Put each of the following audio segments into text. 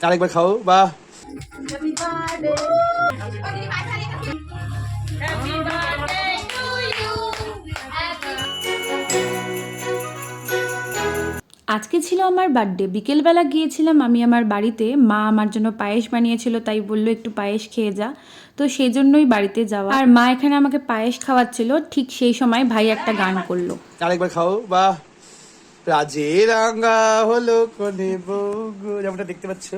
আরেকবার খাও বা আজকে ছিল আমার বার্থডে। বিকেলবেলা গিয়েছিলাম আমি আমার বাড়িতে, মা আমার জন্য পায়েস বানিয়েছিল, তাই বললো একটু পায়েস খেয়ে যা, তো সেই জন্যই বাড়িতে যাওয়া। আর মা এখানে আমাকে পায়েস খাওয়াচ্ছিল, ঠিক সেই সময় ভাই একটা গান করলো। আরেকবার খাও বা রাজে রাঙ্গা হলো কোনে বউ, যেমনটা দেখতে পাচ্ছ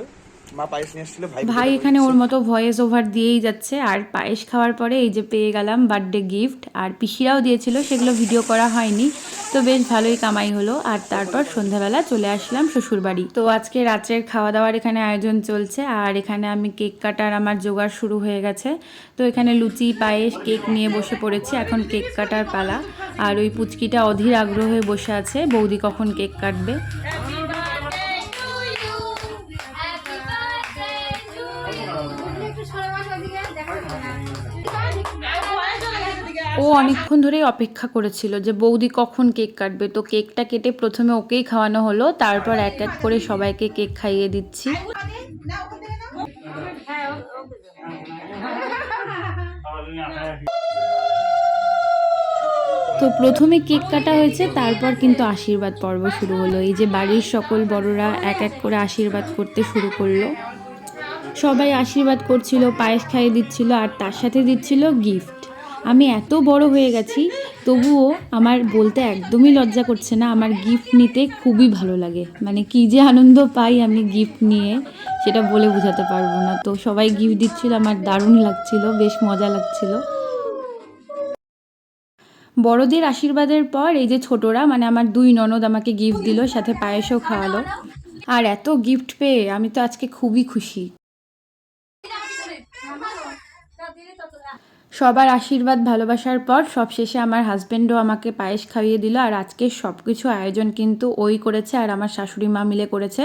মা পায়েস নিয়ে আসছিল। ভাই এখানে ওর মতো ভয়েস ওভার দিয়েই যাচ্ছে। আর পায়েস খাওয়ার পরে এই যে পেয়ে গেলাম বার্থডে গিফট, আর পিসিরাও দিয়েছিল, সেগুলো ভিডিও করা হয়নি, তো বেশ ভালোই কামাই হলো। আর তারপর সন্ধ্যাবেলা চলে আসলাম শ্বশুরবাড়ি। তো আজকে রাত্রের খাওয়া দাওয়ার এখানে আয়োজন চলছে, আর এখানে আমি কেক কাটার আমার জোগাড় শুরু হয়ে গেছে। তো এখানে লুচি পায়েস কেক নিয়ে বসে পড়েছি, এখন কেক কাটার পালা। আর ওই পুচকিটা অধীর আগ্রহে বসে আছে বৌদি কখন কেক কাটবে। ও অনেকক্ষণ ধরেই অপেক্ষা করেছিল যে বৌদি কখন কেক কাটবে, তো কেকটা কেটে প্রথমে ওকেই খাওয়ানো হলো, তারপর এক এক করে সবাইকে কেক খাইয়ে দিচ্ছি। তো প্রথমে কেক কাটা হয়েছে, তারপর কিন্তু আশীর্বাদ পর্ব শুরু হলো। এই যে বাড়ির সকল বড়রা এক এক করে আশীর্বাদ করতে শুরু করলো। সবাই আশীর্বাদ করছিল, পায়েস খাইয়ে দিচ্ছিল, আর তার সাথে দিচ্ছিল গিফট। আমি এত বড় হয়ে গেছি, তবুও আমার বলতে একদমই লজ্জা করছে না, আমার গিফট নিতে খুবই ভালো লাগে। মানে কি যে আনন্দ পাই আমি গিফট নিয়ে, সেটা বলে বোঝাতে পারবো না। তো সবাই গিফট দিচ্ছিল, আমার দারুণ লাগছিল, বেশ মজা লাগছিল। বড়দের আশীর্বাদের পর এই যে ছোটরা, মানে আমার দুই ননদ আমাকে গিফট দিল, সাথে পায়েসও খাওয়ালো। আর এত গিফট পেয়ে আমি তো আজকে খুবই খুশি। সবার আশীর্বাদ ভালোবাসার পর সবশেষে আমার হাজব্যান্ডও আমাকে পায়েস খাইয়ে দিল। আর আজকে সব কিছু আয়োজন কিন্তু ওই করেছে, আর আমার শাশুড়ি মা মিলে করেছে,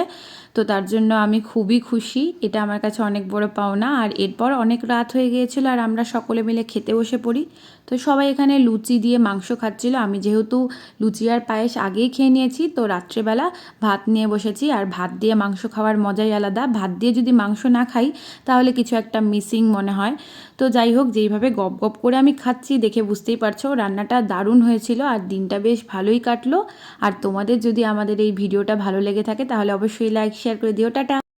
তো তার জন্য আমি খুবই খুশি। এটা আমার কাছে অনেক বড় পাওনা। আর এরপর অনেক রাত হয়ে গিয়েছিল, আর আমরা সকলে মিলে খেতে বসে পড়ি। তো সবাই এখানে লুচি দিয়ে মাংস খাচ্ছিল। আমি যেহেতু লুচি আর পায়েস আগেই খেয়ে নিয়েছি, তো রাত্রেবেলা ভাত নিয়ে বসেছি। আর ভাত দিয়ে মাংস খাওয়ার মজাই আলাদা। ভাত দিয়ে যদি মাংস না খাই তাহলে কিছু একটা মিসিং মনে হয়। তো যাই হোক, যেইভাবে গপ গপ করে আমি খাচ্ছি দেখে বুঝতেই পারছো রান্নাটা দারুণ হয়েছিল, আর দিনটা বেশ ভালোই কাটলো। আর তোমাদের যদি আমাদের এই ভিডিওটা ভালো লেগে থাকে তাহলে অবশ্যই লাইক শেয়ার করে দিও। টাটা।